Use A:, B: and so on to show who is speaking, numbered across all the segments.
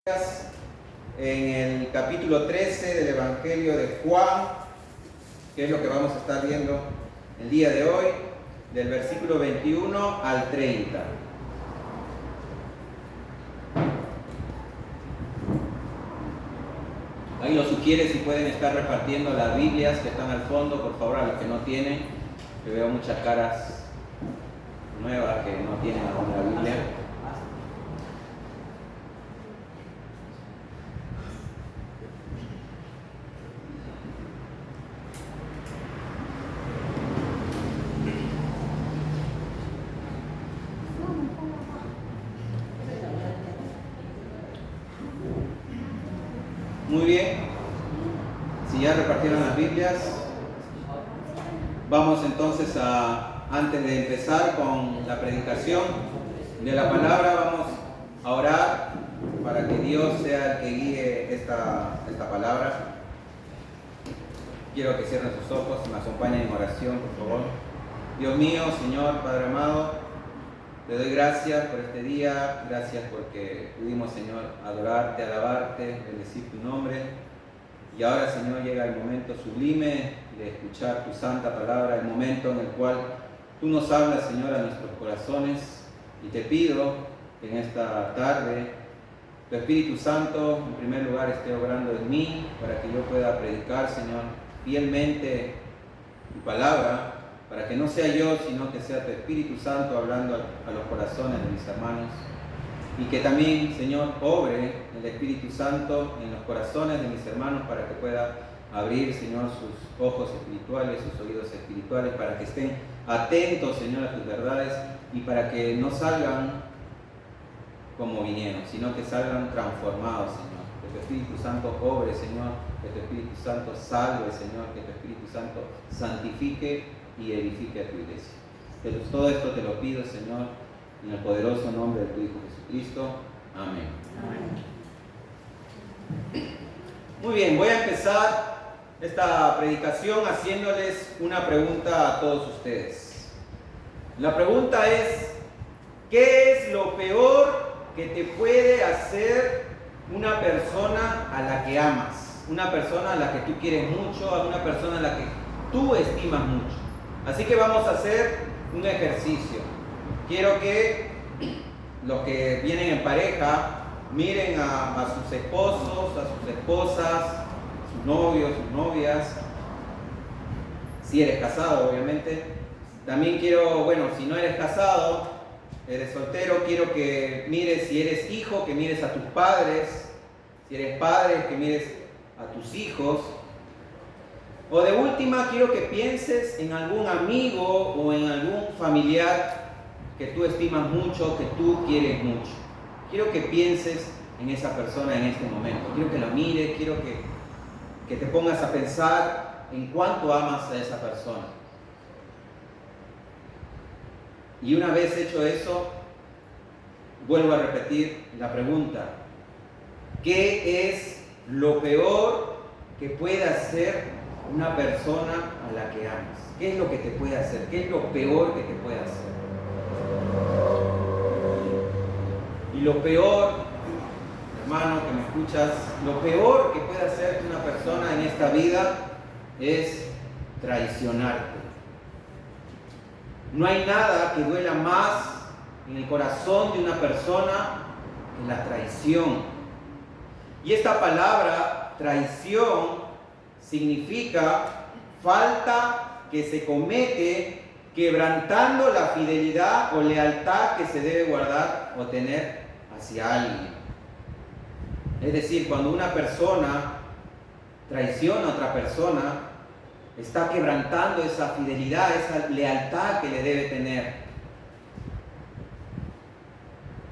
A: En el capítulo 13 del Evangelio de Juan, que es lo que vamos a estar viendo el día de hoy, del versículo 21 al 30. Ahí lo sugiere si pueden estar repartiendo las Biblias que están al fondo, por favor, a los que no tienen, que veo muchas caras nuevas que no tienen aún la Biblia. Muy bien, si ya repartieron las Biblias, vamos entonces antes de empezar con la predicación de la palabra, vamos a orar para que Dios sea el que guíe esta palabra. Quiero que cierren sus ojos y me acompañen en oración, por favor. Dios mío, Señor, Padre amado, te doy gracias por este día, gracias porque pudimos, Señor, adorarte, alabarte, bendecir tu nombre. Y ahora, Señor, llega el momento sublime de escuchar tu santa palabra, el momento en el cual tú nos hablas, Señor, a nuestros corazones. Y te pido que en esta tarde tu Espíritu Santo, en primer lugar, esté obrando en mí para que yo pueda predicar, Señor, fielmente tu palabra, para que no sea yo, sino que sea tu Espíritu Santo hablando a los corazones de mis hermanos. Y que también, Señor, obre el Espíritu Santo en los corazones de mis hermanos para que pueda abrir, Señor, sus ojos espirituales, sus oídos espirituales, para que estén atentos, Señor, a tus verdades y para que no salgan como vinieron, sino que salgan transformados, Señor. Que tu Espíritu Santo obre, Señor, que tu Espíritu Santo salve, Señor, que tu Espíritu Santo santifique y edifique a tu iglesia. Todo esto te lo pido, Señor, en el poderoso nombre de tu Hijo Jesucristo. Amén. Amén. Muy bien, voy a empezar esta predicación haciéndoles una pregunta a todos ustedes. La pregunta es: ¿qué es lo peor que te puede hacer una persona a la que amas? Una persona a la que tú quieres mucho, a una persona a la que tú estimas mucho. Así que vamos a hacer un ejercicio. Quiero que los que vienen en pareja miren a sus esposos, a sus esposas, a sus novios, sus novias. Si eres casado, obviamente. También quiero, si no eres casado, eres soltero, quiero que mires, si eres hijo, que mires a tus padres. Si eres padre, que mires a tus hijos. O de última, quiero que pienses en algún amigo o en algún familiar que tú estimas mucho, que tú quieres mucho. Quiero que pienses en esa persona en este momento. Quiero que la mires, quiero que te pongas a pensar en cuánto amas a esa persona. Y una vez hecho eso, vuelvo a repetir la pregunta: ¿qué es lo peor que puede hacer una persona a la que amas? ¿Qué es lo que te puede hacer? ¿Qué es lo peor que te puede hacer? Y lo peor, hermano que me escuchas, lo peor que puede hacer una persona en esta vida es traicionarte. No hay nada que duela más en el corazón de una persona que la traición. Y esta palabra, traición, significa falta que se comete quebrantando la fidelidad o lealtad que se debe guardar o tener hacia alguien. Es decir, cuando una persona traiciona a otra persona, está quebrantando esa fidelidad, esa lealtad que le debe tener.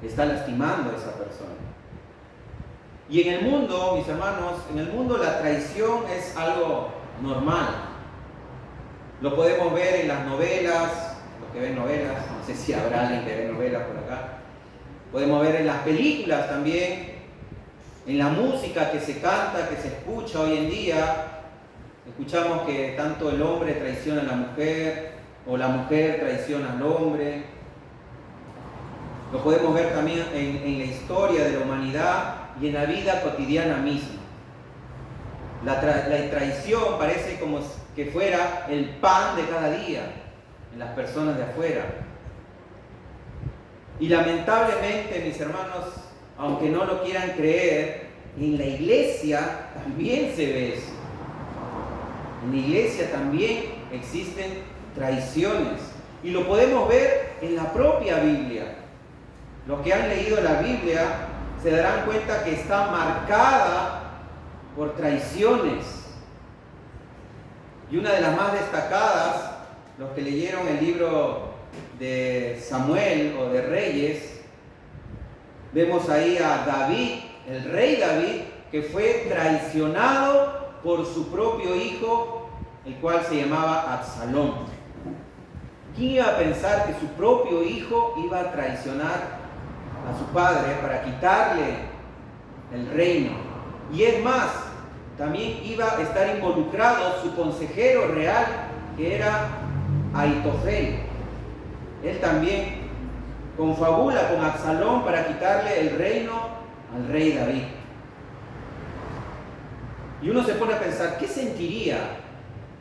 A: Está lastimando a esa persona. Y en el mundo, mis hermanos, en el mundo la traición es algo normal. Lo podemos ver en las novelas, los que ven novelas, no sé si habrá alguien que ve novelas por acá. Podemos ver en las películas también, en la música que se canta, que se escucha hoy en día. Escuchamos que tanto el hombre traiciona a la mujer, o la mujer traiciona al hombre. Lo podemos ver también en la historia de la humanidad. y en la vida cotidiana misma. La traición parece como que fuera el pan de cada día en las personas de afuera. Y lamentablemente, mis hermanos, aunque no lo quieran creer, en la iglesia también se ve eso. En la iglesia también existen traiciones. Y lo podemos ver en la propia Biblia. Los que han leído la Biblia se darán cuenta que está marcada por traiciones. Y una de las más destacadas, los que leyeron el libro de Samuel o de Reyes, vemos ahí a David, el rey David, que fue traicionado por su propio hijo, el cual se llamaba Absalón. ¿Quién iba a pensar que su propio hijo iba a traicionar a su padre para quitarle el reino? Y es más, también iba a estar involucrado su consejero real, que era Ahitofel. Él también confabula con Absalón para quitarle el reino al rey David. Y uno se pone a pensar, ¿qué sentiría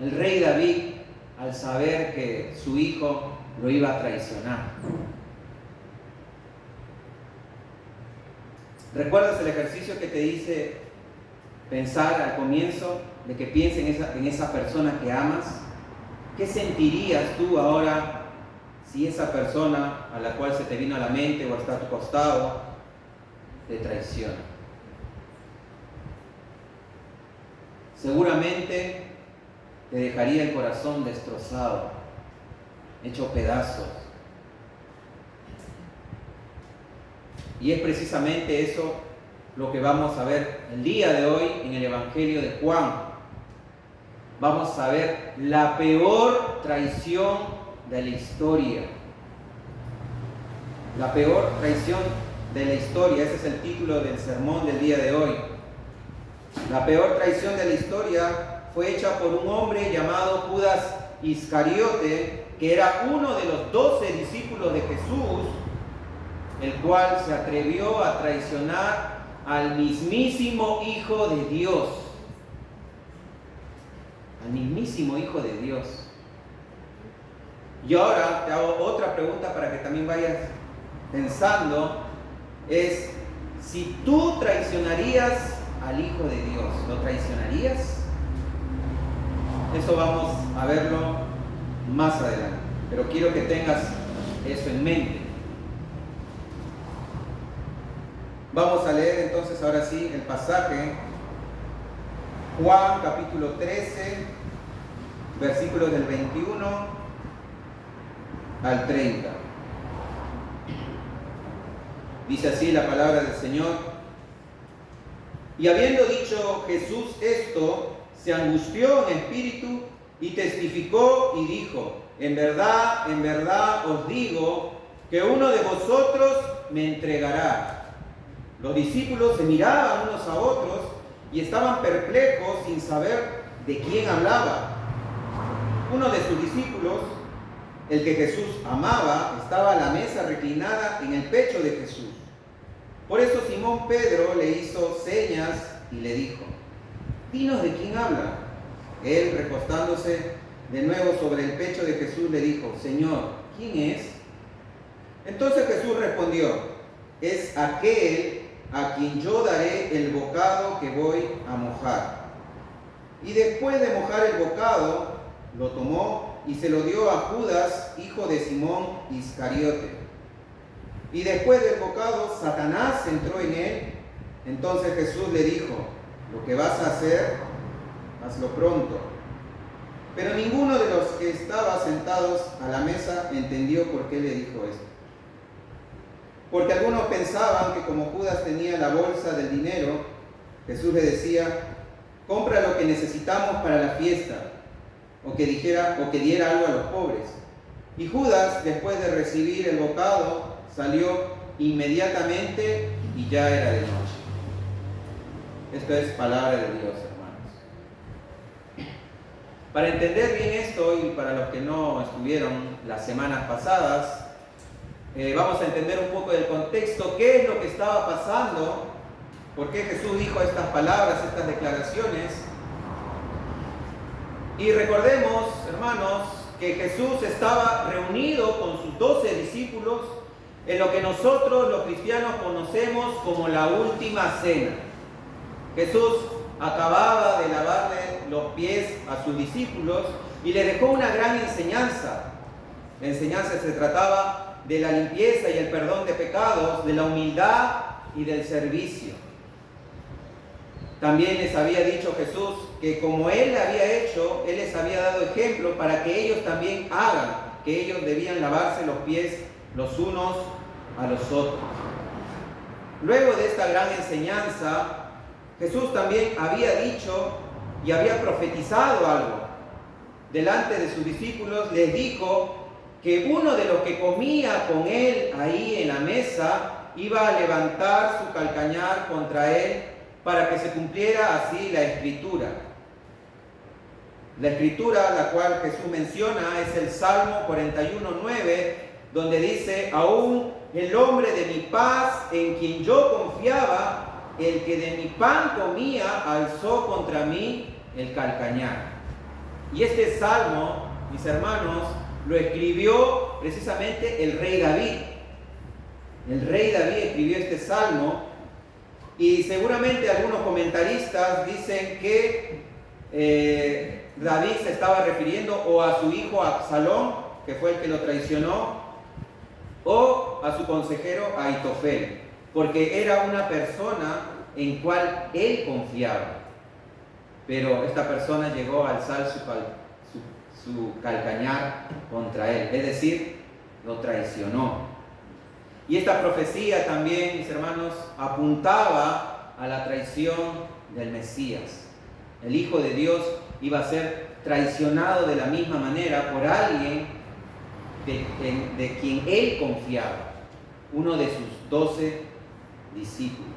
A: el rey David al saber que su hijo lo iba a traicionar? ¿Recuerdas el ejercicio que te hice pensar al comienzo de que pienses en esa persona que amas? ¿Qué sentirías tú ahora si esa persona a la cual se te vino a la mente o está a tu costado te traiciona? Seguramente te dejaría el corazón destrozado, hecho pedazos. Y es precisamente eso lo que vamos a ver el día de hoy en el Evangelio de Juan. Vamos a ver la peor traición de la historia. La peor traición de la historia, ese es el título del sermón del día de hoy. La peor traición de la historia fue hecha por un hombre llamado Judas Iscariote, que era uno de los 12 discípulos de Jesús, el cual se atrevió a traicionar al mismísimo Hijo de Dios. Al mismísimo Hijo de Dios. Y ahora te hago otra pregunta para que también vayas pensando, es si tú traicionarías al Hijo de Dios, ¿lo traicionarías? Eso vamos a verlo más adelante, pero quiero que tengas eso en mente. Vamos a leer entonces ahora sí el pasaje, Juan capítulo 13, versículos del 21 al 30. Dice así la palabra del Señor. Y habiendo dicho Jesús esto, se angustió en espíritu y testificó y dijo: en verdad os digo que uno de vosotros me entregará. Los discípulos se miraban unos a otros y estaban perplejos sin saber de quién hablaba. Uno de sus discípulos, el que Jesús amaba, estaba a la mesa reclinada en el pecho de Jesús. Por eso Simón Pedro le hizo señas y le dijo: dinos de quién habla. Él, recostándose de nuevo sobre el pecho de Jesús, le dijo: Señor, ¿quién es? Entonces Jesús respondió: es aquel a quien yo daré el bocado que voy a mojar. Y después de mojar el bocado, lo tomó y se lo dio a Judas, hijo de Simón Iscariote. Y después del bocado, Satanás entró en él. Entonces Jesús le dijo: lo que vas a hacer, hazlo pronto. Pero ninguno de los que estaban sentados a la mesa entendió por qué le dijo esto. Porque algunos pensaban que como Judas tenía la bolsa del dinero, Jesús le decía: compra lo que necesitamos para la fiesta, o que diera algo a los pobres. Y Judas, después de recibir el bocado, salió inmediatamente y ya era de noche. Esto es palabra de Dios, hermanos. Para entender bien esto, y para los que no estuvieron las semanas pasadas, vamos a entender un poco del contexto, qué es lo que estaba pasando por qué Jesús dijo estas palabras, estas declaraciones. Y recordemos, hermanos, que Jesús estaba reunido con sus 12 discípulos en lo que nosotros los cristianos conocemos como la última cena. Jesús acababa de lavarle los pies a sus discípulos y les dejó una gran enseñanza. La enseñanza se trataba de la limpieza y el perdón de pecados, de la humildad y del servicio. También les había dicho Jesús que como Él había hecho, Él les había dado ejemplo para que ellos también hagan, que ellos debían lavarse los pies los unos a los otros. Luego de esta gran enseñanza, Jesús también había dicho y había profetizado algo. Delante de sus discípulos les dijo que uno de los que comía con Él ahí en la mesa iba a levantar su calcañar contra Él para que se cumpliera así la Escritura. La Escritura, la cual Jesús menciona, es el Salmo 41:9, donde dice: aún el hombre de mi paz, en quien yo confiaba, el que de mi pan comía, alzó contra mí el calcañar. Y este salmo, mis hermanos, lo escribió precisamente el rey David. El rey David escribió este salmo y seguramente algunos comentaristas dicen que David se estaba refiriendo o a su hijo Absalón, que fue el que lo traicionó, o a su consejero Ahitofel, porque era una persona en cual él confiaba. Pero esta persona llegó a alzar su calcañar contra él, es decir, lo traicionó. Y esta profecía también, mis hermanos, apuntaba a la traición del Mesías. El Hijo de Dios iba a ser traicionado de la misma manera por alguien de quien él confiaba, uno de sus 12 discípulos.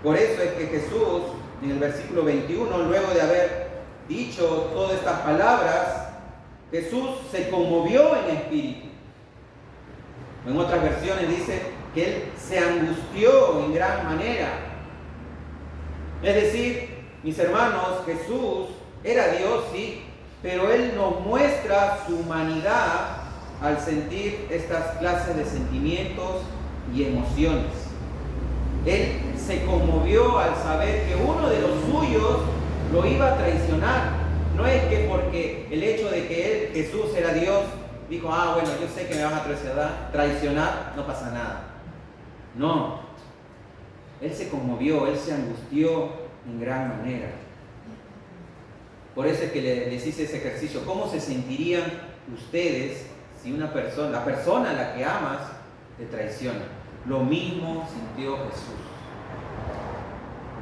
A: Por eso es que Jesús, en el versículo 21, luego de haber dicho todas estas palabras, Jesús se conmovió en espíritu. En otras versiones dice que Él se angustió en gran manera. Es decir, mis hermanos, Jesús era Dios, sí, pero Él nos muestra su humanidad al sentir estas clases de sentimientos y emociones. Él se conmovió al saber que uno de los suyos lo iba a traicionar. No es que porque el hecho de que Él, Jesús, era Dios, dijo: ah, bueno, yo sé que me van a traicionar, no pasa nada. No. Él se conmovió, Él se angustió en gran manera. Por eso es que les hice ese ejercicio. ¿Cómo se sentirían ustedes si una persona, la persona a la que amas, te traiciona? Lo mismo sintió Jesús.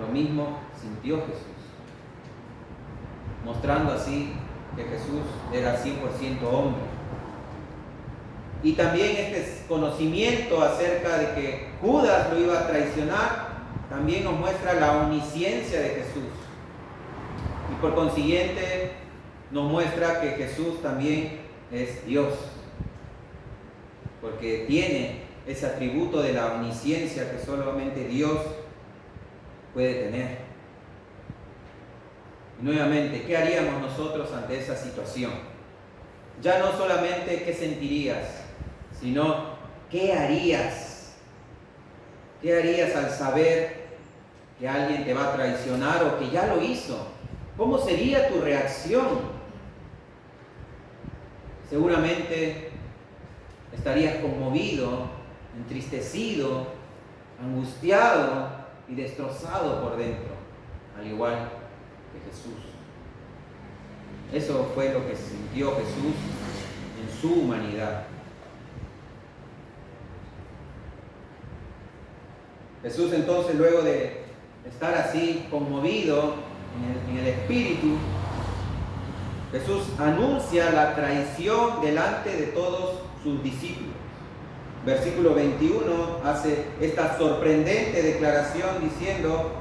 A: Lo mismo sintió Jesús. Mostrando así que Jesús era 100% hombre. Y también este conocimiento acerca de que Judas lo iba a traicionar, también nos muestra la omnisciencia de Jesús. Y por consiguiente nos muestra que Jesús también es Dios. Porque tiene ese atributo de la omnisciencia que solamente Dios puede tener. Y nuevamente, ¿qué haríamos nosotros ante esa situación? Ya no solamente qué sentirías, sino qué harías. ¿Qué harías al saber que alguien te va a traicionar o que ya lo hizo? ¿Cómo sería tu reacción? Seguramente estarías conmovido, entristecido, angustiado y destrozado por dentro, al igual que Jesús. Eso fue lo que sintió Jesús en su humanidad. Jesús entonces, luego de estar así conmovido en el espíritu, Jesús anuncia la traición delante de todos sus discípulos. Versículo 21 hace esta sorprendente declaración diciendo: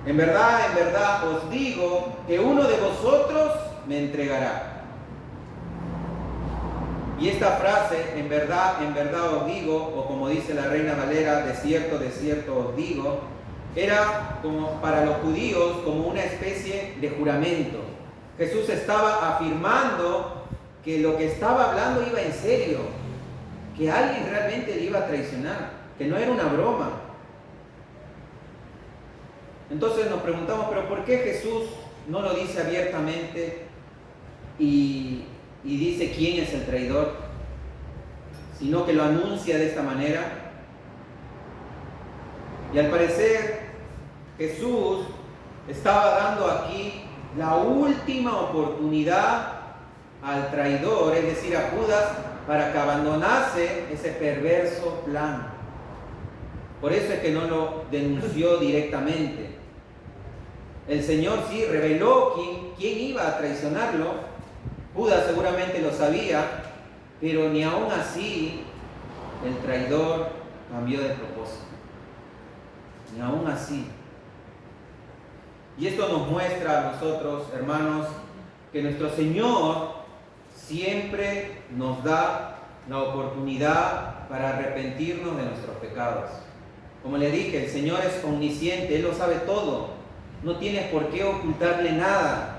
A: en verdad os digo que uno de vosotros me entregará. Y esta frase, en verdad os digo, o como dice la Reina Valera, de cierto os digo, era como para los judíos como una especie de juramento. Jesús estaba afirmando que lo que estaba hablando iba en serio, que alguien realmente le iba a traicionar, que no era una broma. Entonces nos preguntamos, ¿pero por qué Jesús no lo dice abiertamente y dice quién es el traidor, sino que lo anuncia de esta manera? Y al parecer Jesús estaba dando aquí la última oportunidad al traidor, es decir, a Judas, para que abandonase ese perverso plan. Por eso es que no lo denunció directamente. El Señor sí reveló quién iba a traicionarlo. Judas seguramente lo sabía, pero ni aún así el traidor cambió de propósito. Ni aún así. Y esto nos muestra a nosotros, hermanos, que nuestro Señor siempre nos da la oportunidad para arrepentirnos de nuestros pecados. Como le dije, el Señor es omnisciente, Él lo sabe todo. No tienes por qué ocultarle nada.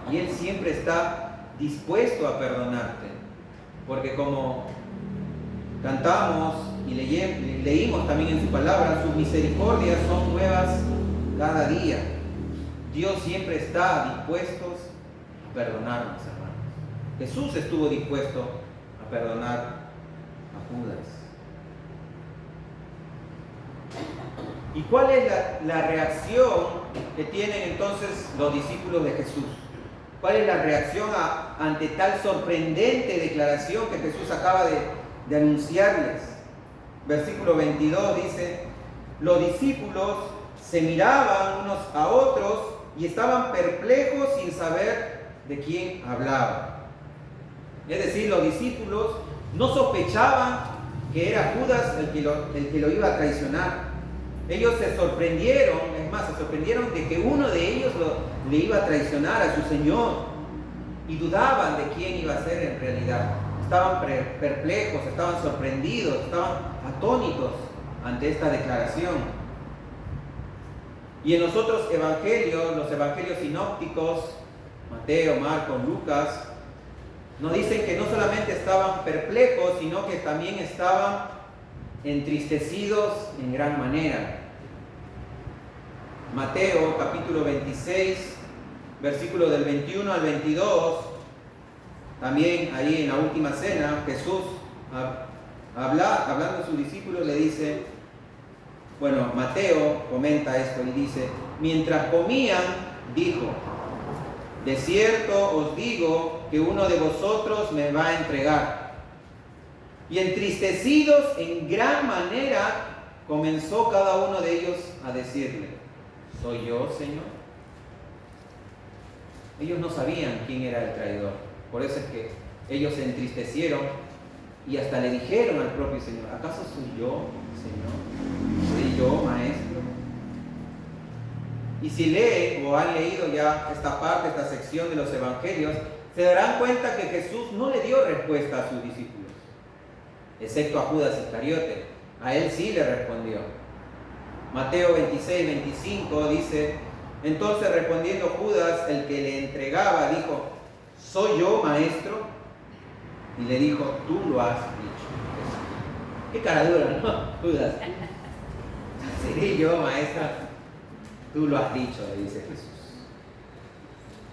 A: Y Él siempre está dispuesto a perdonarte. Porque como cantamos y leímos también en su palabra, sus misericordias son nuevas cada día. Dios siempre está dispuesto a perdonarnos, hermanos. Jesús estuvo dispuesto a perdonar a Judas. ¿Y cuál es la reacción que tienen entonces los discípulos de Jesús? ¿Cuál es la reacción ante tal sorprendente declaración que Jesús acaba de anunciarles? Versículo 22 dice: los discípulos se miraban unos a otros y estaban perplejos sin saber de quién hablaba. Es decir, los discípulos no sospechaban que era Judas el que lo iba a traicionar. Ellos se sorprendieron, es más, se sorprendieron de que uno de ellos le iba a traicionar a su Señor y dudaban de quién iba a ser en realidad. Estaban perplejos, estaban sorprendidos, estaban atónitos ante esta declaración. Y en los otros evangelios, los evangelios sinópticos, Mateo, Marcos, Lucas, nos dicen que no solamente estaban perplejos, sino que también estaban entristecidos en gran manera. Mateo capítulo 26, versículo del 21 al 22, también ahí en la última cena, Jesús, hablando a sus discípulos, le dice, bueno, Mateo comenta esto y dice: mientras comían, dijo: de cierto os digo que uno de vosotros me va a entregar. Y entristecidos en gran manera, comenzó cada uno de ellos a decirle: ¿soy yo, Señor? Ellos no sabían quién era el traidor. Por eso es que ellos se entristecieron y hasta le dijeron al propio Señor: ¿acaso soy yo, Señor? ¿Soy yo, Maestro? Y si leen o han leído ya esta parte, esta sección de los evangelios, se darán cuenta que Jesús no le dio respuesta a sus discípulos, excepto a Judas Iscariote. A él sí le respondió. Mateo 26, 25 dice: entonces respondiendo Judas, el que le entregaba, dijo: ¿soy yo, Maestro? Y le dijo: tú lo has dicho. Qué cara dura, ¿no, Judas? ¿Seré yo, Maestra? Tú lo has dicho, le dice Jesús.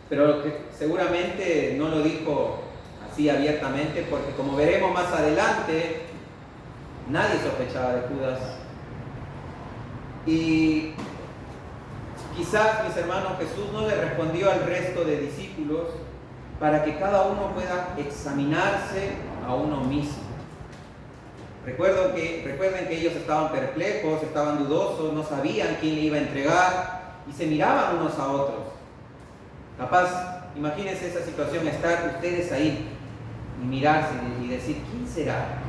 A: Pero lo que seguramente no lo dijo así abiertamente, porque como veremos más adelante, nadie sospechaba de Judas. Y quizás, mis hermanos, Jesús no le respondió al resto de discípulos para que cada uno pueda examinarse a uno mismo. Recuerden que ellos estaban perplejos, estaban dudosos, no sabían quién le iba a entregar y se miraban unos a otros. Capaz, imagínense esa situación, estar ustedes ahí y mirarse y decir: ¿quién será?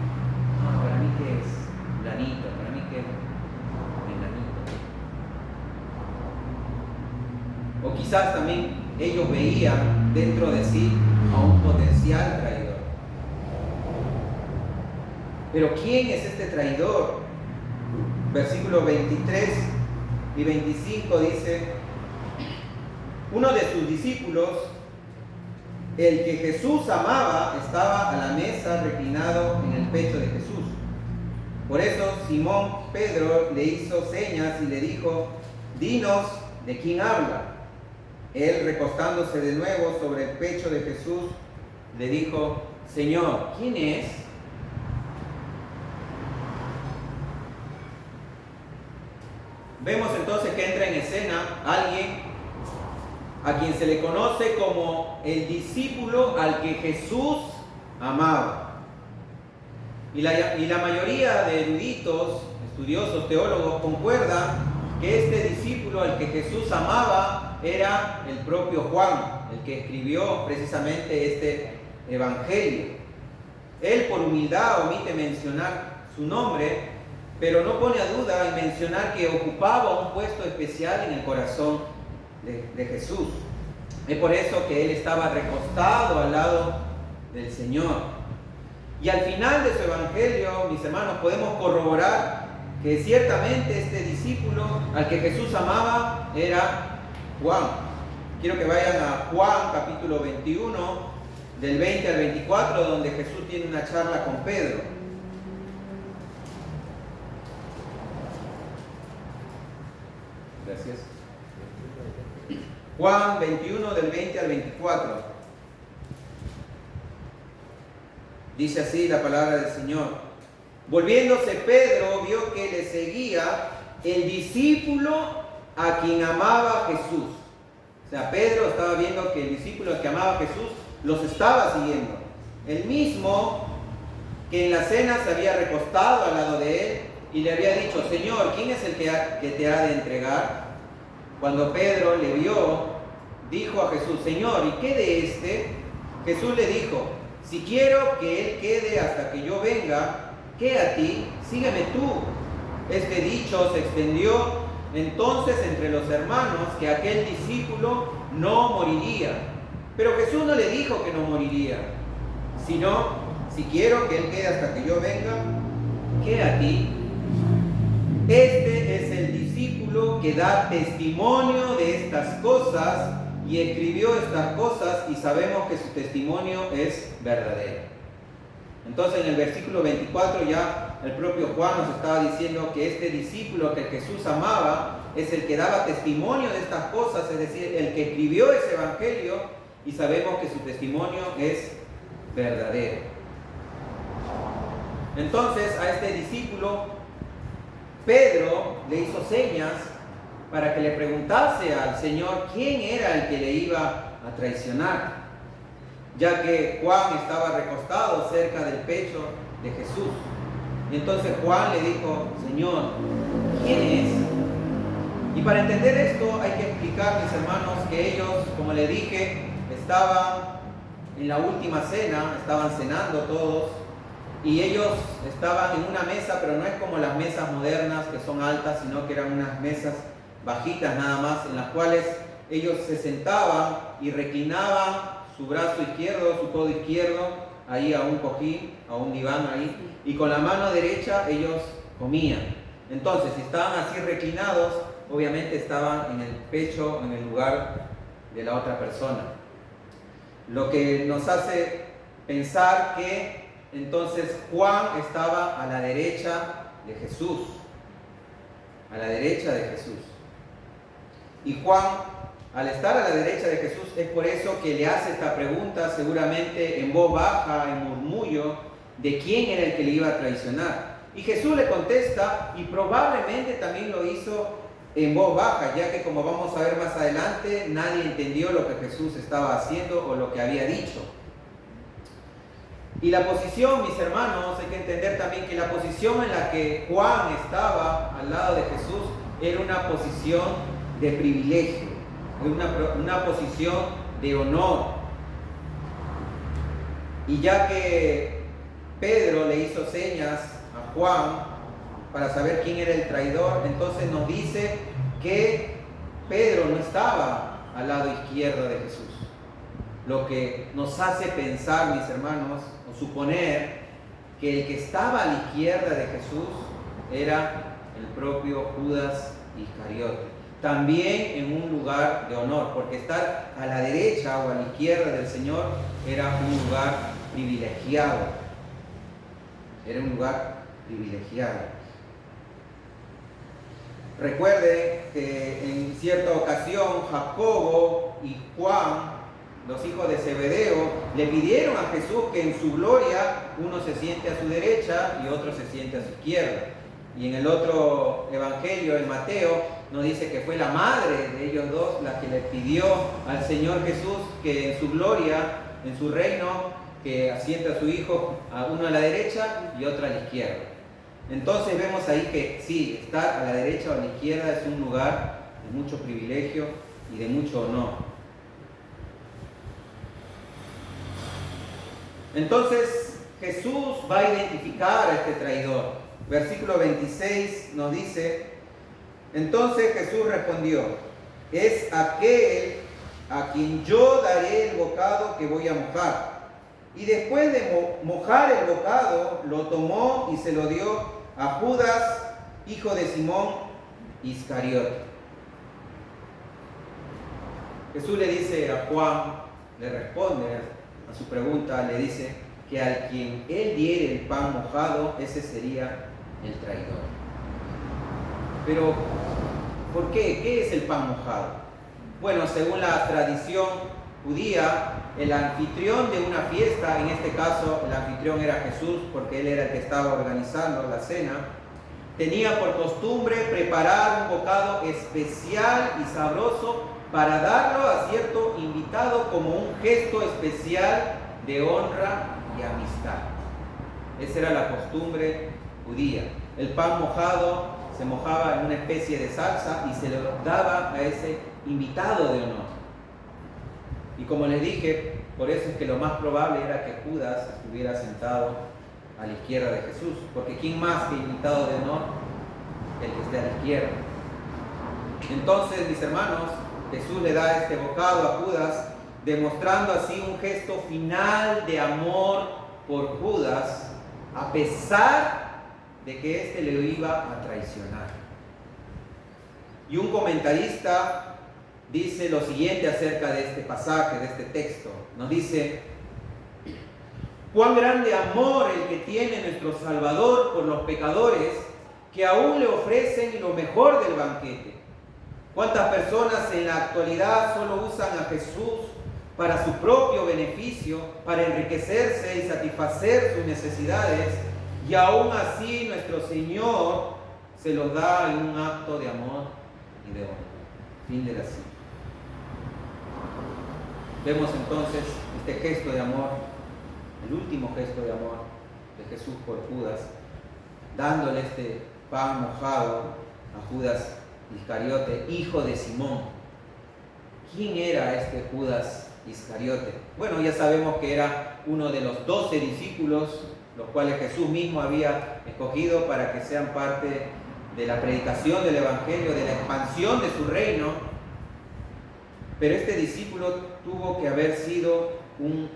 A: No, para mí que es fulanito, para mí que es menganito. O quizás también ellos veían dentro de sí a un potencial traidor. Pero ¿quién es este traidor? Versículos 23 y 25 dice: uno de sus discípulos, el que Jesús amaba, estaba a la mesa reclinado en el pecho de Jesús. Por eso Simón Pedro le hizo señas y le dijo: dinos de quién habla. Él, recostándose de nuevo sobre el pecho de Jesús, le dijo: Señor, ¿quién es? Vemos entonces que entra en escena alguien a quien se le conoce como el discípulo al que Jesús amaba. Y la mayoría de eruditos, estudiosos, teólogos, concuerdan que este discípulo al que Jesús amaba era el propio Juan, el que escribió precisamente este evangelio. Él, por humildad, omite mencionar su nombre, pero no pone a duda en mencionar que ocupaba un puesto especial en el corazón de Jesús. Es por eso que él estaba recostado al lado del Señor. Y al final de su evangelio, mis hermanos, podemos corroborar que ciertamente este discípulo al que Jesús amaba era Juan. Quiero que vayan a Juan capítulo 21, del 20 al 24, donde Jesús tiene una charla con Pedro. Gracias. Juan 21, del 20 al 24. Dice así la palabra del Señor: volviéndose Pedro, vio que le seguía el discípulo a quien amaba Jesús. O sea, Pedro estaba viendo que el discípulo al que amaba Jesús los estaba siguiendo. El mismo que en la cena se había recostado al lado de él y le había dicho: Señor, ¿quién es el que te ha de entregar? Cuando Pedro le vio, dijo a Jesús: Señor, ¿y qué de este? Jesús le dijo: si quiero que él quede hasta que yo venga, ¿qué a ti? Sígueme tú. Este dicho se extendió entonces entre los hermanos que aquel discípulo no moriría. Pero Jesús no le dijo que no moriría, sino: si quiero que él quede hasta que yo venga, ¿qué a ti? Este es el discípulo que da testimonio de estas cosas y escribió estas cosas, y sabemos que su testimonio es verdadero. Entonces, en el versículo 24 ya el propio Juan nos estaba diciendo que este discípulo que Jesús amaba es el que daba testimonio de estas cosas, es decir, el que escribió ese evangelio, y sabemos que su testimonio es verdadero. Entonces, a este discípulo Pedro le hizo señas para que le preguntase al Señor quién era el que le iba a traicionar, ya que Juan estaba recostado cerca del pecho de Jesús. Y entonces Juan le dijo: Señor, ¿quién es? Y para entender esto hay que explicar, mis hermanos, que ellos, como le dije, estaban en la última cena, estaban cenando todos, y ellos estaban en una mesa, pero no es como las mesas modernas que son altas, sino que eran unas mesas bajitas nada más, en las cuales ellos se sentaban y reclinaban su brazo izquierdo, su codo izquierdo, ahí a un cojín, a un diván ahí, y con la mano derecha ellos comían. Entonces, si estaban así reclinados, obviamente estaban en el pecho, en el lugar de la otra persona. Lo que nos hace pensar que entonces Juan estaba a la derecha de Jesús, a la derecha de Jesús. Y Juan, al estar a la derecha de Jesús, es por eso que le hace esta pregunta, seguramente en voz baja, en murmullo, de quién era el que le iba a traicionar. Y Jesús le contesta, y probablemente también lo hizo en voz baja, ya que, como vamos a ver más adelante, nadie entendió lo que Jesús estaba haciendo o lo que había dicho. Y la posición, mis hermanos, hay que entender también que la posición en la que Juan estaba al lado de Jesús era una posición de privilegio, una posición de honor. Y ya que Pedro le hizo señas a Juan para saber quién era el traidor, entonces nos dice que Pedro no estaba al lado izquierdo de Jesús. Lo que nos hace pensar, mis hermanos, o suponer que el que estaba a la izquierda de Jesús era el propio Judas Iscariote. También en un lugar de honor, porque estar a la derecha o a la izquierda del Señor era un lugar privilegiado. Era un lugar privilegiado. Recuerde que en cierta ocasión Jacobo y Juan, los hijos de Zebedeo, le pidieron a Jesús que en su gloria uno se siente a su derecha y otro se siente a su izquierda. Y en el otro evangelio, en Mateo, nos dice que fue la madre de ellos dos la que le pidió al Señor Jesús que en su gloria, en su reino, que asiente a su hijo, a uno a la derecha y otro a la izquierda. Entonces vemos ahí que sí, estar a la derecha o a la izquierda es un lugar de mucho privilegio y de mucho honor. Entonces Jesús va a identificar a este traidor. Versículo 26 nos dice: entonces Jesús respondió: es aquel a quien yo daré el bocado que voy a mojar. Y después de mojar el bocado, lo tomó y se lo dio a Judas, hijo de Simón Iscariote. Jesús le dice a Juan, le responde a su pregunta, le dice que al quien él diere el pan mojado, ese sería el traidor. Pero, ¿por qué? ¿Qué es el pan mojado? Bueno, según la tradición judía, el anfitrión de una fiesta, en este caso el anfitrión era Jesús, porque él era el que estaba organizando la cena, tenía por costumbre preparar un bocado especial y sabroso para darlo a cierto invitado como un gesto especial de honra y amistad. Esa era la costumbre judía. El pan mojado se mojaba en una especie de salsa y se lo daba a ese invitado de honor. Y como les dije, por eso es que lo más probable era que Judas estuviera sentado a la izquierda de Jesús, porque ¿quién más que invitado de honor? El que esté a la izquierda. Entonces, mis hermanos, Jesús le da este bocado a Judas, demostrando así un gesto final de amor por Judas, a pesar de que éste le iba a traicionar. Y un comentarista dice lo siguiente acerca de este pasaje, de este texto. Nos dice: cuán grande amor el que tiene nuestro Salvador por los pecadores, que aún le ofrecen lo mejor del banquete. ¿Cuántas personas en la actualidad solo usan a Jesús para su propio beneficio, para enriquecerse y satisfacer sus necesidades, y aún así nuestro Señor se los da en un acto de amor y de honor? Fin de la cita. Vemos entonces este gesto de amor, el último gesto de amor de Jesús por Judas, dándole este pan mojado a Judas Iscariote, hijo de Simón. ¿Quién era este Judas Iscariote? Bueno, ya sabemos que era uno de los 12 discípulos, los cuales Jesús mismo había escogido para que sean parte de la predicación del Evangelio, de la expansión de su reino. Pero este discípulo tuvo que haber sido un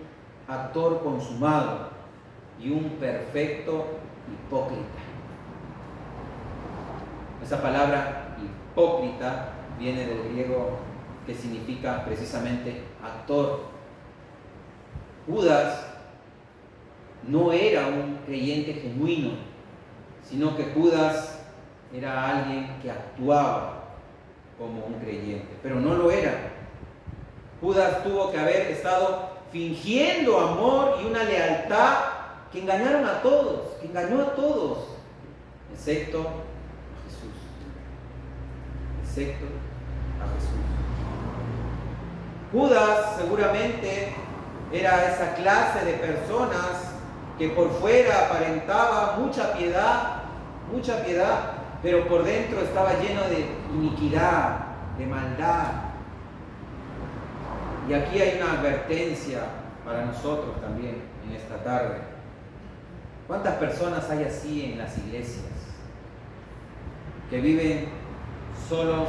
A: actor consumado y un perfecto hipócrita. Esa palabra hipócrita viene del griego, que significa precisamente actor. Judas no era un creyente genuino, sino que Judas era alguien que actuaba como un creyente, pero no lo era. Judas tuvo que haber estado fingiendo amor y una lealtad que engañaron a todos, que engañó a todos, excepto a Jesús. Excepto a Jesús. Judas seguramente era esa clase de personas que por fuera aparentaba mucha piedad, pero por dentro estaba lleno de iniquidad, de maldad. Y aquí hay una advertencia para nosotros también en esta tarde. ¿Cuántas personas hay así en las iglesias? Que viven solo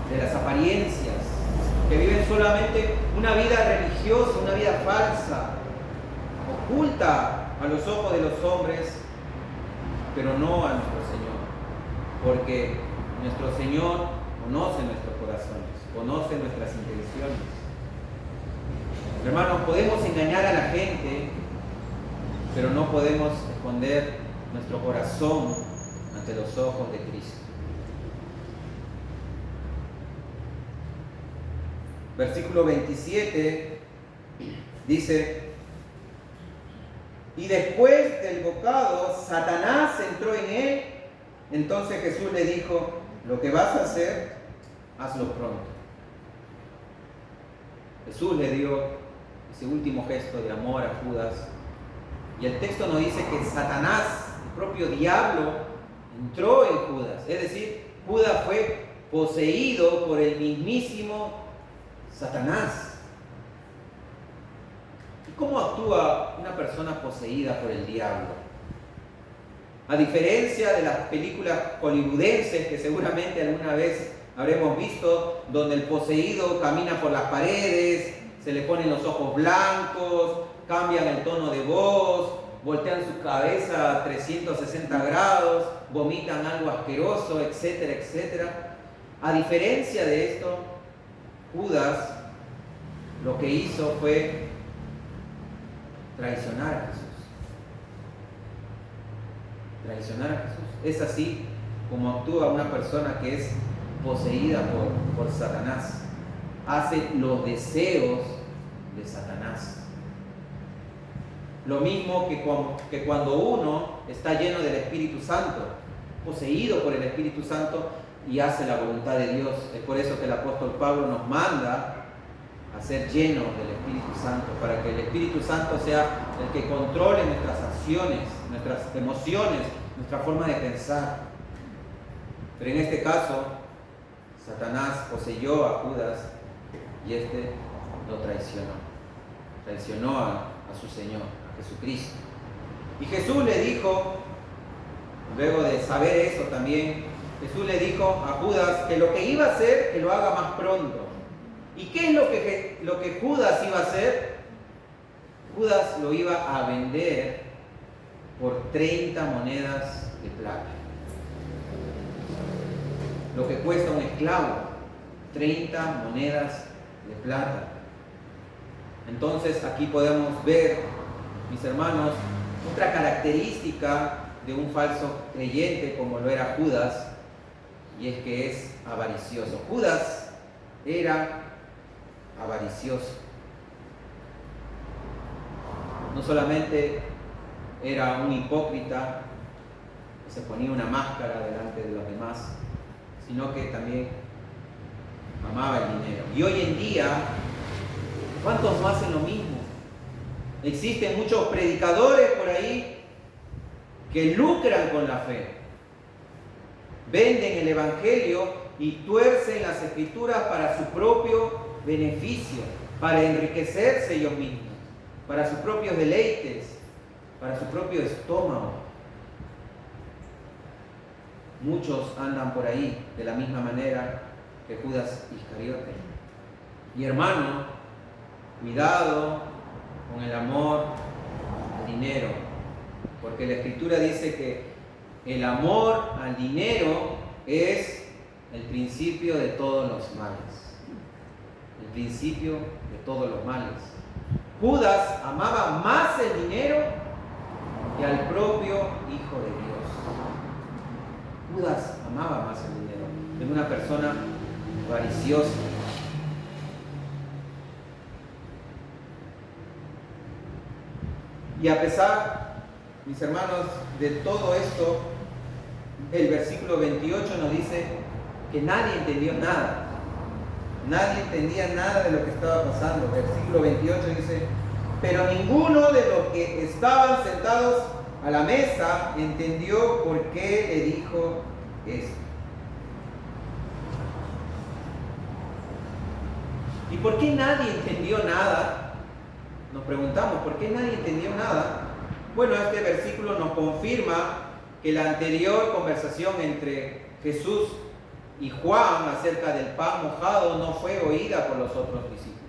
A: de las apariencias, que viven solamente una vida religiosa, una vida falsa, oculta a los ojos de los hombres, pero no a nuestro Señor, porque nuestro Señor conoce nuestros corazones, conoce nuestras intenciones. Hermanos, podemos engañar a la gente, pero no podemos esconder nuestro corazón ante los ojos de Cristo. Versículo 27 dice: y después del bocado, Satanás entró en él. Entonces Jesús le dijo: lo que vas a hacer, hazlo pronto. Jesús le dio ese último gesto de amor a Judas. Y el texto nos dice que Satanás, el propio diablo, entró en Judas. Es decir, Judas fue poseído por el mismísimo Satanás. ¿Y cómo actúa una persona poseída por el diablo? A diferencia de las películas hollywoodenses que seguramente alguna vez habremos visto, donde el poseído camina por las paredes, se le ponen los ojos blancos, cambian el tono de voz, voltean su cabeza a 360 grados, vomitan algo asqueroso, etcétera, etcétera. A diferencia de esto, Judas lo que hizo fue traicionar a Jesús. Traicionar a Jesús. Es así como actúa una persona que es poseída por Satanás. Hace los deseos de Satanás. Lo mismo que cuando uno está lleno del Espíritu Santo, poseído por el Espíritu Santo y hace la voluntad de Dios. Es por eso que el apóstol Pablo nos manda a ser llenos del Espíritu Santo, para que el Espíritu Santo sea el que controle nuestras acciones, nuestras emociones, nuestra forma de pensar. Pero en este caso, Satanás poseyó a Judas y este lo traicionó. Traicionó a su Señor, a Jesucristo. Y Jesús le dijo, luego de saber eso también, Jesús le dijo a Judas que lo que iba a hacer, que lo haga más pronto. ¿Y qué es lo que Judas iba a hacer? Judas lo iba a vender por 30 monedas de plata. Lo que cuesta un esclavo, 30 monedas de plata. Entonces aquí podemos ver, mis hermanos, otra característica de un falso creyente como lo era Judas, y es que es avaricioso. Judas era avaricioso. No solamente era un hipócrita que se ponía una máscara delante de los demás, sino que también amaba el dinero. Y hoy en día, ¿cuántos más hacen lo mismo? Existen muchos predicadores por ahí que lucran con la fe. Venden el Evangelio y tuercen las Escrituras para su propio beneficio, para enriquecerse ellos mismos, para sus propios deleites, para su propio estómago. Muchos andan por ahí de la misma manera que Judas Iscariote. Y hermano, cuidado con el amor al dinero, porque la Escritura dice que el amor al dinero es el principio de todos los males. El principio de todos los males. Judas amaba más el dinero que al propio Hijo de Dios. Judas amaba más el dinero. Es una persona avariciosa. Y a pesar, mis hermanos, de todo esto, el versículo 28 nos dice que nadie entendió nada. Nadie entendía nada de lo que estaba pasando. El versículo 28 dice: pero ninguno de los que estaban sentados a la mesa entendió por qué le dijo esto. ¿Y por qué nadie entendió nada? Nos preguntamos, ¿por qué nadie entendió nada? Bueno, este versículo nos confirma que la anterior conversación entre Jesús y Juan acerca del pan mojado no fue oída por los otros discípulos.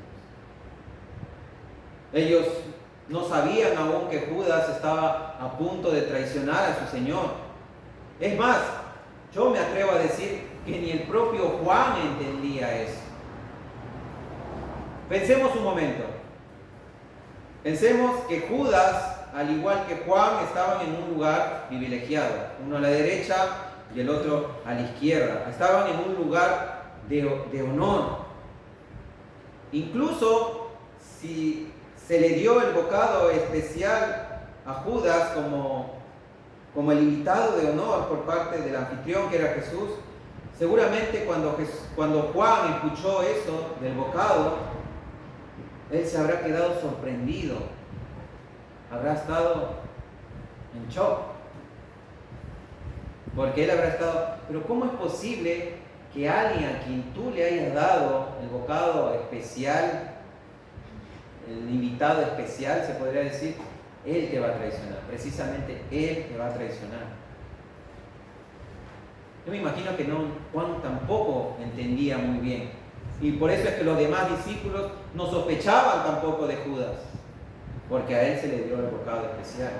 A: Ellos no sabían aún que Judas estaba a punto de traicionar a su Señor. Es más, yo me atrevo a decir que ni el propio Juan entendía eso. Pensemos un momento. Pensemos que Judas, al igual que Juan, estaban en un lugar privilegiado. Uno a la derecha y el otro a la izquierda. Estaban en un lugar de honor. Incluso si se le dio el bocado especial a Judas como el invitado de honor por parte del anfitrión que era Jesús, seguramente cuando Juan escuchó eso del bocado, él se habrá quedado sorprendido, habrá estado en shock, porque él habrá estado, pero ¿cómo es posible que alguien a quien tú le hayas dado el bocado especial, el invitado especial, se podría decir, él te va a traicionar, precisamente él te va a traicionar? Yo me imagino que Juan tampoco entendía muy bien. Y por eso es que los demás discípulos no sospechaban tampoco de Judas, porque a él se le dio el bocado especial.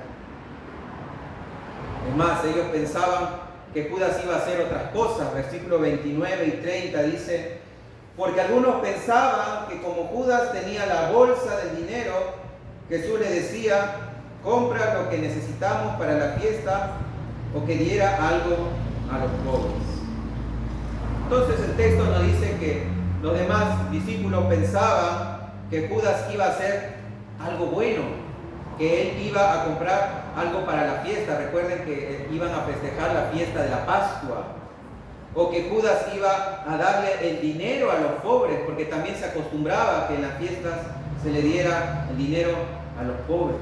A: Es más, ellos pensaban que Judas iba a hacer otras cosas. Versículos 29 y 30 dice: porque algunos pensaban que como Judas tenía la bolsa del dinero, Jesús le decía: compra lo que necesitamos para la fiesta, o que diera algo a los pobres. Entonces el texto nos dice que los demás discípulos pensaban que Judas iba a hacer algo bueno, que él iba a comprar algo para la fiesta. Recuerden que iban a festejar la fiesta de la Pascua. O que Judas iba a darle el dinero a los pobres, porque también se acostumbraba que en las fiestas se le diera el dinero a los pobres.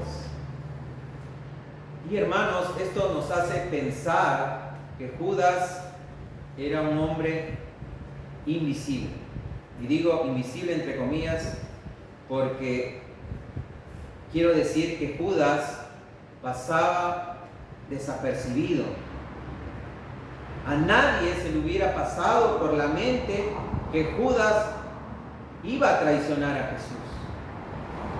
A: Y hermanos, esto nos hace pensar que Judas era un hombre invisible. Y digo invisible entre comillas porque quiero decir que Judas pasaba desapercibido. A nadie se le hubiera pasado por la mente que Judas iba a traicionar a Jesús.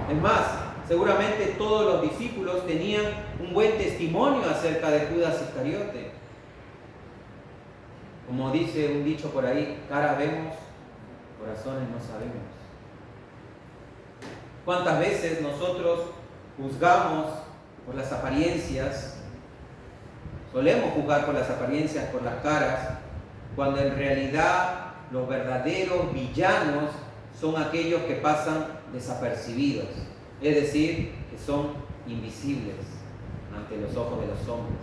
A: Es más, seguramente todos los discípulos tenían un buen testimonio acerca de Judas Iscariote. Como dice un dicho por ahí: cara vemos, corazones no sabemos. ¿Cuántas veces nosotros juzgamos por las apariencias? Solemos juzgar por las apariencias, por las caras, cuando en realidad los verdaderos villanos son aquellos que pasan desapercibidos, es decir, que son invisibles ante los ojos de los hombres.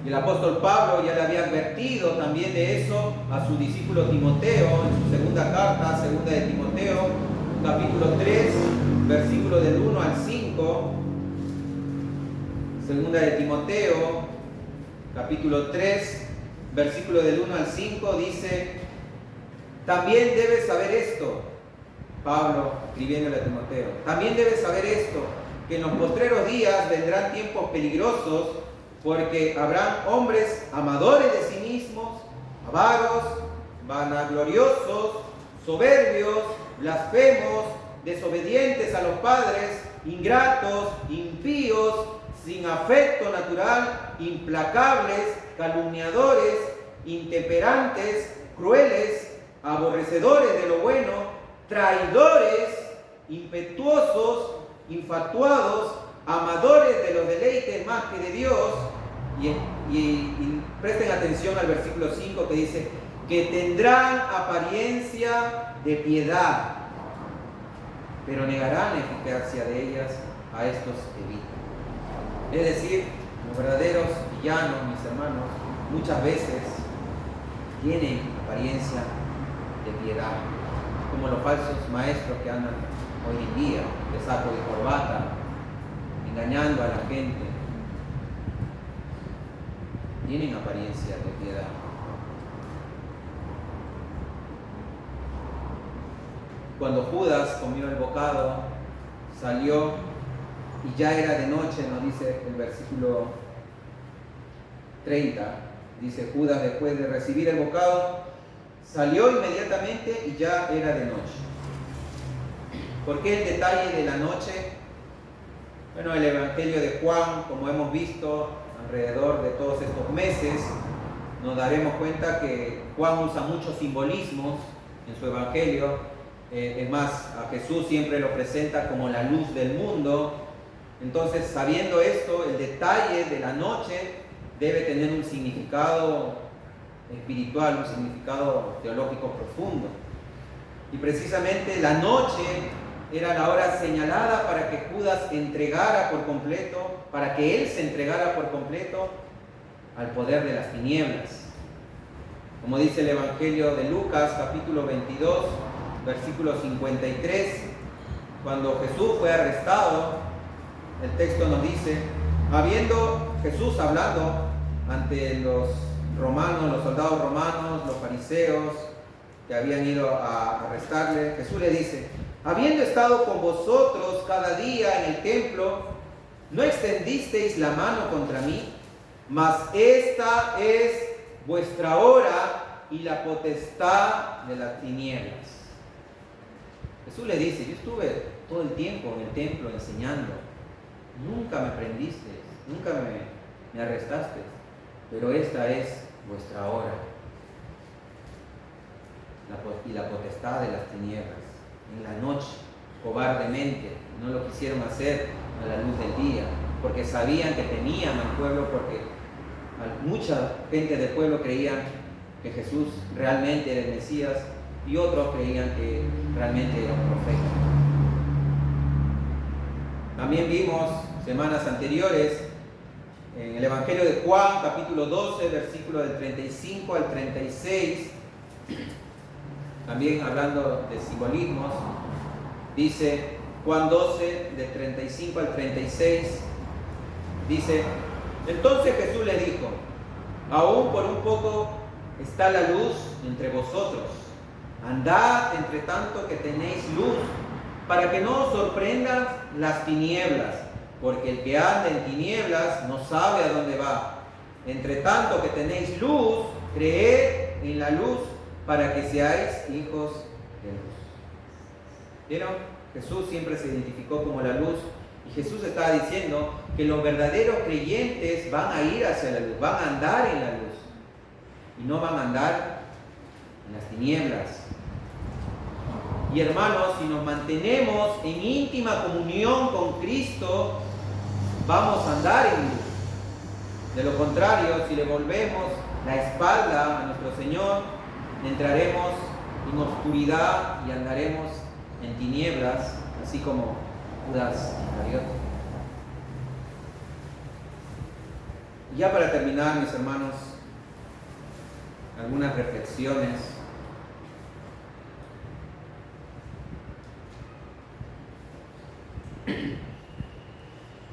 A: Y el apóstol Pablo ya le había advertido también de eso a su discípulo Timoteo en su segunda carta, segunda de Timoteo, capítulo 3, versículo del 1 al 5. Segunda de Timoteo, capítulo 3, versículo del 1 al 5, dice: también debes saber esto, Pablo escribiéndole a Timoteo, también debes saber esto, que en los postreros días vendrán tiempos peligrosos, porque habrán hombres amadores de sí mismos, avaros, vanagloriosos, soberbios, blasfemos, desobedientes a los padres, ingratos, impíos, sin afecto natural, implacables, calumniadores, intemperantes, crueles, aborrecedores de lo bueno, traidores, impetuosos, infatuados, amadores de los deleites más que de Dios. Y presten atención al versículo 5 que dice: que tendrán apariencia de piedad, pero negarán la eficacia de ellas. A estos evitan. Es decir, los verdaderos villanos, mis hermanos, muchas veces tienen apariencia de piedad, como los falsos maestros que andan hoy en día de saco y corbata, engañando a la gente. Tienen apariencia de piedad. Cuando Judas comió el bocado, salió y ya era de noche, nos dice el versículo 30. Dice: Judas, después de recibir el bocado, salió inmediatamente y ya era de noche. ¿Por qué el detalle de la noche? Bueno, el Evangelio de Juan, como hemos visto alrededor de todos estos meses, nos daremos cuenta que Juan usa muchos simbolismos en su Evangelio. Es más, a Jesús siempre lo presenta como la luz del mundo. Entonces, sabiendo esto, el detalle de la noche debe tener un significado espiritual, un significado teológico profundo. Y precisamente la noche era la hora señalada para que Judas entregara por completo, para que él se entregara por completo al poder de las tinieblas. Como dice el Evangelio de Lucas, capítulo 22, versículo 53, cuando Jesús fue arrestado, el texto nos dice, habiendo Jesús hablando ante los romanos, los soldados romanos, los fariseos que habían ido a arrestarle, Jesús le dice, habiendo estado con vosotros cada día en el templo, ¿no extendisteis la mano contra mí? Mas esta es vuestra hora y la potestad de las tinieblas. Jesús le dice, yo estuve todo el tiempo en el templo enseñando, nunca me prendiste, nunca me arrestaste, pero esta es vuestra hora y la potestad de las tinieblas. En la noche, cobardemente, no lo quisieron hacer a la luz del día, porque sabían que tenían al pueblo, porque mucha gente del pueblo creían que Jesús realmente era el Mesías y otros creían que realmente era un profeta. También vimos semanas anteriores en el Evangelio de Juan, capítulo 12, versículo del 35 al 36, también hablando de simbolismos, dice Juan 12, del 35 al 36, dice, entonces Jesús le dijo, aún por un poco está la luz entre vosotros, andad entre tanto que tenéis luz, para que no os sorprendan las tinieblas, porque el que anda en tinieblas no sabe a dónde va. Entre tanto que tenéis luz, creed en la luz, para que seáis hijos de luz. ¿Vieron? Jesús siempre se identificó como la luz, y Jesús estaba diciendo que los verdaderos creyentes van a ir hacia la luz, van a andar en la luz, y no van a andar en las tinieblas. Y hermanos, si nos mantenemos en íntima comunión con Cristo, vamos a andar en luz. De lo contrario, si le volvemos la espalda a nuestro Señor, entraremos en oscuridad y andaremos en tinieblas, así como Judas Iscariote. Y ya para terminar, mis hermanos, algunas reflexiones.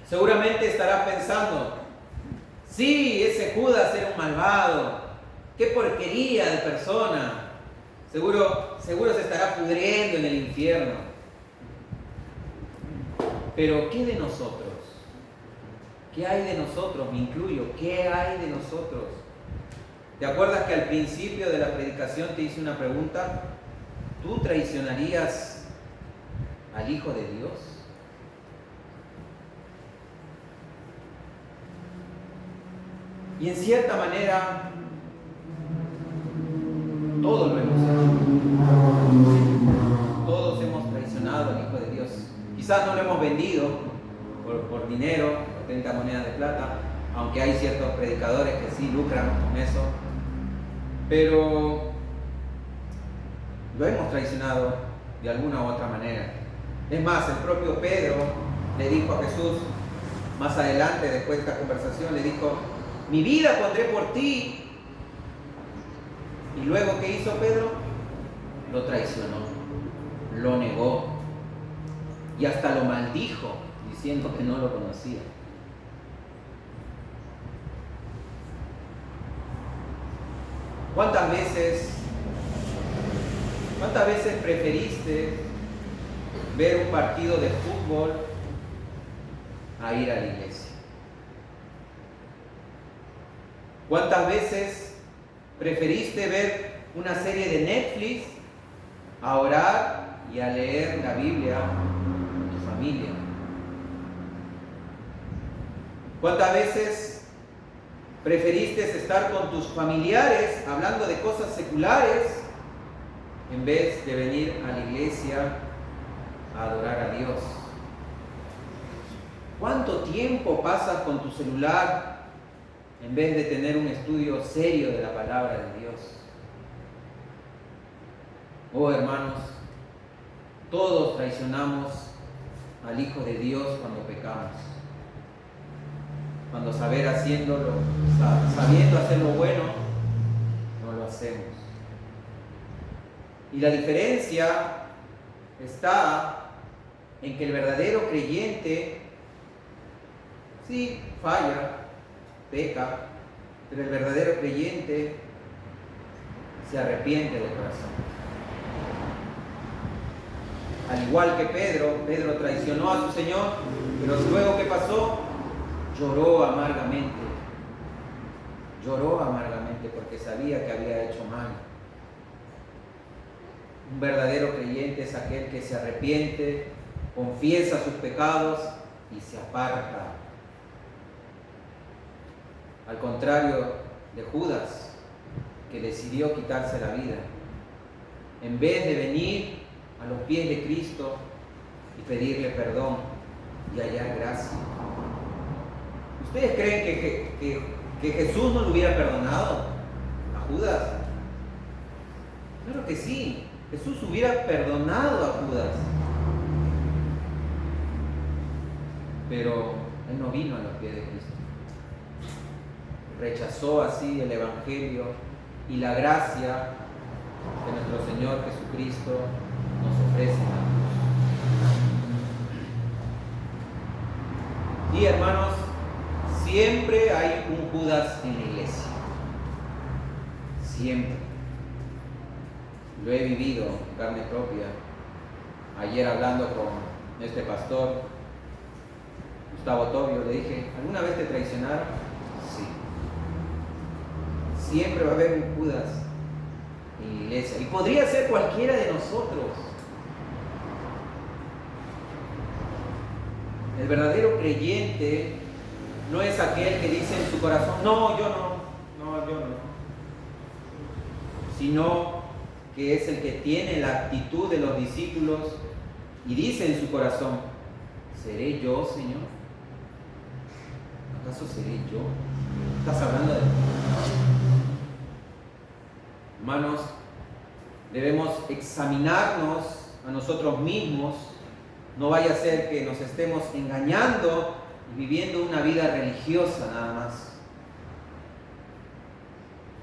A: Seguramente estarás pensando, sí, ese Judas era un malvado, qué porquería de persona, seguro se estará pudriendo en el infierno. Pero ¿qué de nosotros? ¿Qué hay de nosotros? Me incluyo, ¿qué hay de nosotros? ¿Te acuerdas que al principio de la predicación te hice una pregunta? ¿Tú traicionarías al Hijo de Dios? Y en cierta manera, todos lo hemos hecho. Todos hemos traicionado al Hijo de Dios. Quizás no lo hemos vendido por dinero, por 30 monedas de plata, aunque hay ciertos predicadores que sí lucran con eso. Pero lo hemos traicionado de alguna u otra manera. Es más, el propio Pedro le dijo a Jesús, más adelante, después de esta conversación, le dijo, mi vida pondré por ti. Y luego, ¿qué hizo Pedro? Lo traicionó, lo negó y hasta lo maldijo, diciendo que no lo conocía. ¿Cuántas veces preferiste ver un partido de fútbol a ir a la iglesia? ¿Cuántas veces preferiste ver una serie de Netflix a orar y a leer la Biblia con tu familia? ¿Cuántas veces preferiste estar con tus familiares hablando de cosas seculares en vez de venir a la iglesia a adorar a Dios? ¿Cuánto tiempo pasas con tu celular en vez de tener un estudio serio de la palabra de Dios? Oh, hermanos, todos traicionamos al Hijo de Dios cuando pecamos. Cuando sabiendo hacer lo bueno, no lo hacemos. Y la diferencia está en que el verdadero creyente sí falla, peca, pero el verdadero creyente se arrepiente de corazón. Al igual que Pedro traicionó a su Señor, pero luego ¿qué pasó? Lloró amargamente porque sabía que había hecho mal. Un verdadero creyente es aquel que se arrepiente, confiesa sus pecados y se aparta. Al contrario de Judas, que decidió quitarse la vida, en vez de venir a los pies de Cristo y pedirle perdón y hallar gracia. ¿Ustedes creen que Jesús no lo hubiera perdonado a Judas? Claro que sí, Jesús hubiera perdonado a Judas. Pero él no vino a los pies de Cristo. Rechazó así el Evangelio y la gracia que nuestro Señor Jesucristo nos ofrece. Y hermanos, siempre hay un Judas en la iglesia. Siempre. Lo he vivido en carne propia. Ayer hablando con este pastor, Gustavo Tobio, le dije, ¿alguna vez te traicionaron? Sí. Siempre va a haber un Judas en la iglesia. Y podría ser cualquiera de nosotros. El verdadero creyente no es aquel que dice en su corazón, no, yo no, sino que es el que tiene la actitud de los discípulos y dice en su corazón, ¿seré yo, Señor? ¿Acaso seré yo? ¿Estás hablando de mí? Hermanos, debemos examinarnos a nosotros mismos. No vaya a ser que nos estemos engañando y viviendo una vida religiosa nada más.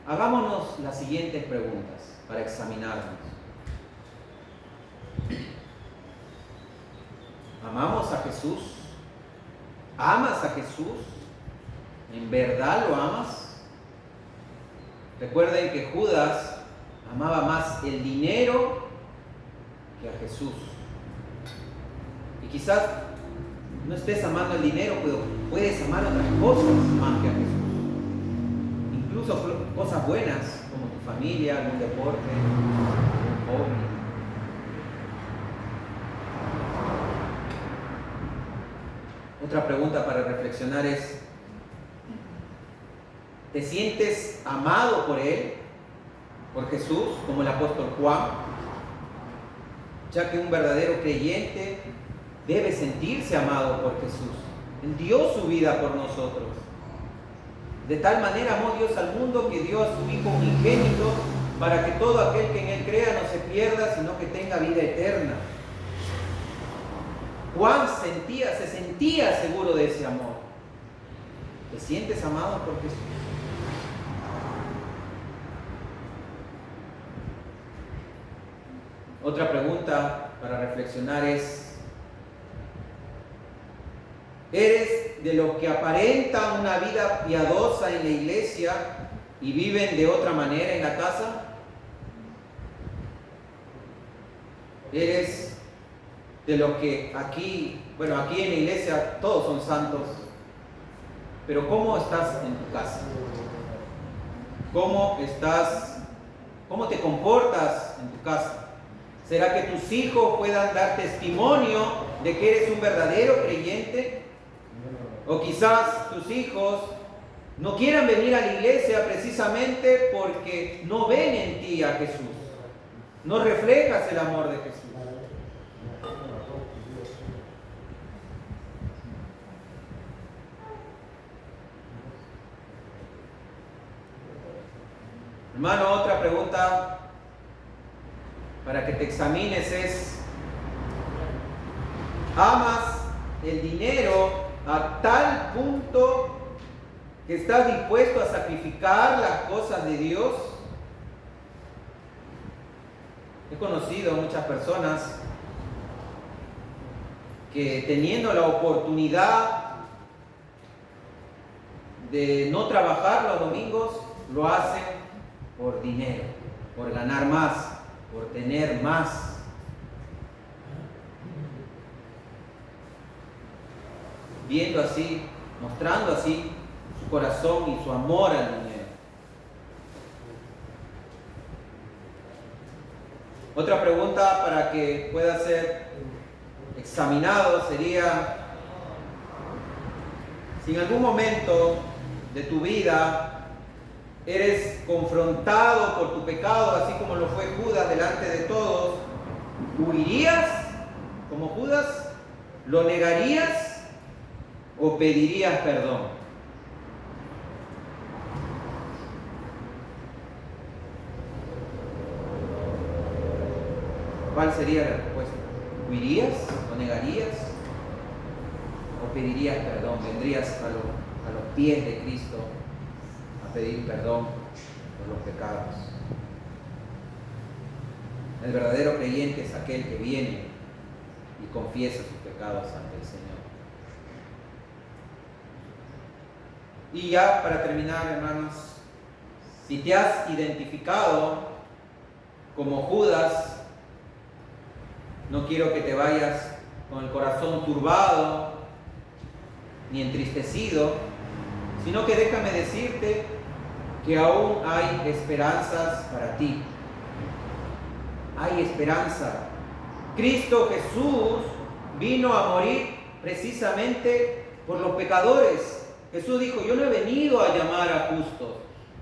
A: Hagámonos las siguientes preguntas para examinarnos. ¿Amamos a Jesús? ¿Amas a Jesús? ¿En verdad lo amas? Recuerden que Judas amaba más el dinero que a Jesús. Y quizás no estés amando el dinero, pero puedes amar otras cosas más que a Jesús. Incluso cosas buenas, como tu familia, algún deporte, un hobby. Otra pregunta para reflexionar es, ¿te sientes amado por Él, por Jesús, como el apóstol Juan? Ya que un verdadero creyente debe sentirse amado por Jesús. Él dio su vida por nosotros. De tal manera amó Dios al mundo que dio a su Hijo unigénito para que todo aquel que en Él crea no se pierda, sino que tenga vida eterna. Juan se sentía seguro de ese amor. ¿Te sientes amado por Jesús? Otra pregunta para reflexionar es, ¿eres de los que aparentan una vida piadosa en la iglesia y viven de otra manera en la casa? ¿Eres de los que aquí en la iglesia todos son santos, pero cómo estás en tu casa? ¿Cómo te comportas en tu casa? ¿Será que tus hijos puedan dar testimonio de que eres un verdadero creyente? O quizás tus hijos no quieran venir a la iglesia precisamente porque no ven en ti a Jesús. No reflejas el amor de Jesús. Hermano, otra pregunta para que te examines es: ¿amas el dinero a tal punto que estás dispuesto a sacrificar las cosas de Dios? He conocido a muchas personas que, teniendo la oportunidad de no trabajar los domingos, lo hacen por dinero, por ganar más, por tener más. Viendo así, mostrando así su corazón y su amor al dinero. Otra pregunta para que pueda ser examinado sería: si en algún momento de tu vida eres confrontado por tu pecado, así como lo fue Judas delante de todos, ¿huirías como Judas? ¿Lo negarías o pedirías perdón? ¿Cuál sería la respuesta? ¿Huirías? ¿Lo negarías? ¿O pedirías perdón? ¿Vendrías a los pies de Cristo a pedir perdón por los pecados? El verdadero creyente es aquel que viene y confiesa sus pecados ante el Señor. Y ya para terminar, hermanos, si te has identificado como Judas, no quiero que te vayas con el corazón turbado ni entristecido, sino que déjame decirte que aún hay esperanzas para ti. Hay esperanza. Cristo Jesús vino a morir precisamente por los pecadores. Jesús dijo: yo no he venido a llamar a justos,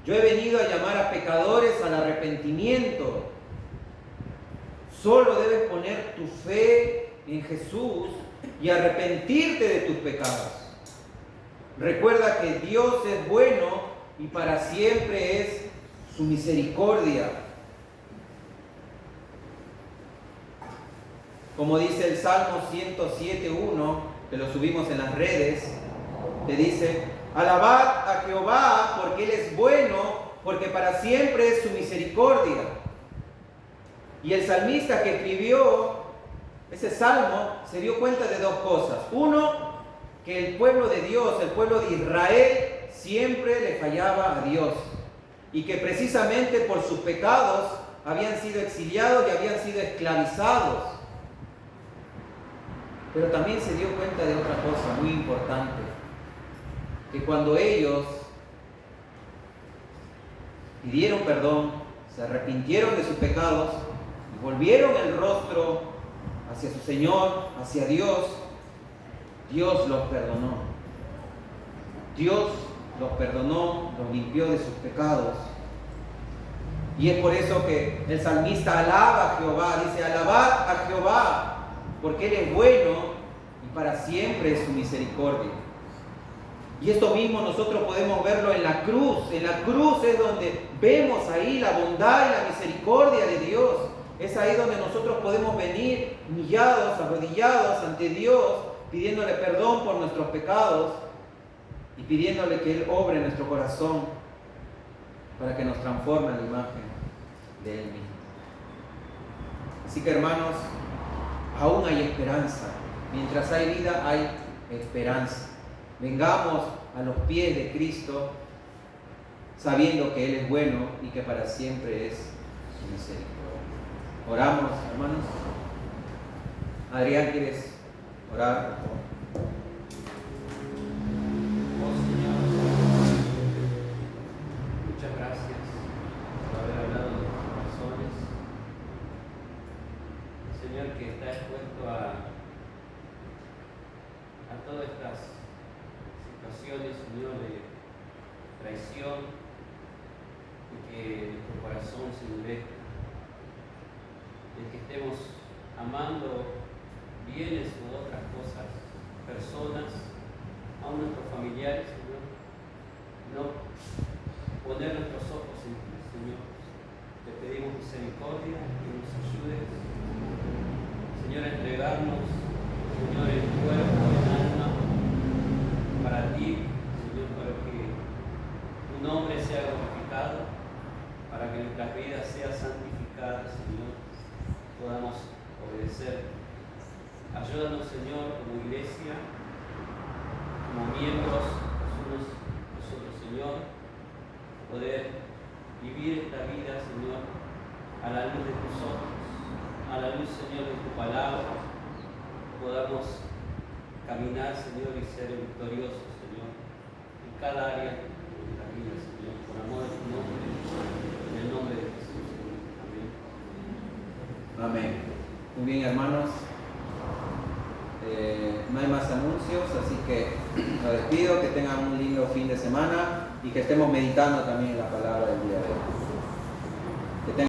A: yo he venido a llamar a pecadores al arrepentimiento. Solo debes poner tu fe en Jesús y arrepentirte de tus pecados. Recuerda que Dios es bueno y para siempre es su misericordia. Como dice el Salmo 107:1, que lo subimos en las redes, te dice: alabad a Jehová porque Él es bueno, porque para siempre es su misericordia. Y el salmista que escribió ese salmo se dio cuenta de dos cosas. Uno, que el pueblo de Dios, el pueblo de Israel, siempre le fallaba a Dios. Y que precisamente por sus pecados habían sido exiliados y habían sido esclavizados. Pero también se dio cuenta de otra cosa muy importante. Que cuando ellos pidieron perdón, se arrepintieron de sus pecados, volvieron el rostro hacia su Señor, hacia Dios, Dios los perdonó. Dios los perdonó, los limpió de sus pecados. Y es por eso que el salmista alaba a Jehová, dice: alabad a Jehová, porque Él es bueno y para siempre es su misericordia. Y esto mismo nosotros podemos verlo en la cruz. En la cruz es donde vemos ahí la bondad y la misericordia de Dios. Es ahí donde nosotros podemos venir humillados, arrodillados ante Dios, pidiéndole perdón por nuestros pecados y pidiéndole que Él obre en nuestro corazón para que nos transforme en la imagen de Él mismo. Así que, hermanos, aún hay esperanza. Mientras hay vida, hay esperanza. Vengamos a los pies de Cristo sabiendo que Él es bueno y que para siempre es su misericordia. Oramos, hermanos. Adrián, ¿quieres orar, por favor?
B: Oh Señor, muchas gracias por haber hablado de los corazones. endurezca, el que estemos amando bienes u otras cosas, personas, aun nuestros familiares, Señor, no poner nuestros ojos en ti, Señor. Te pedimos misericordia, que nos ayudes, Señor, a entregarnos, Señor, en cuerpo, en alma, para ti, Señor, para que tu nombre sea glorificado, para que nuestras vidas sean santificadas, Señor, podamos obedecer. Ayúdanos, Señor, como iglesia, como miembros, nosotros, Señor, poder vivir esta vida, Señor, a la luz de tus ojos, a la luz, Señor, de tu palabra, podamos caminar, Señor, y ser victoriosos, Señor, en cada área de nuestra vida, Señor, por amor de tu nombre, en el nombre de Jesús. Amén.
A: Amén. Muy bien, hermanos. No hay más anuncios, así que los despido, que tengan un lindo fin de semana y que estemos meditando también en la palabra del día de hoy.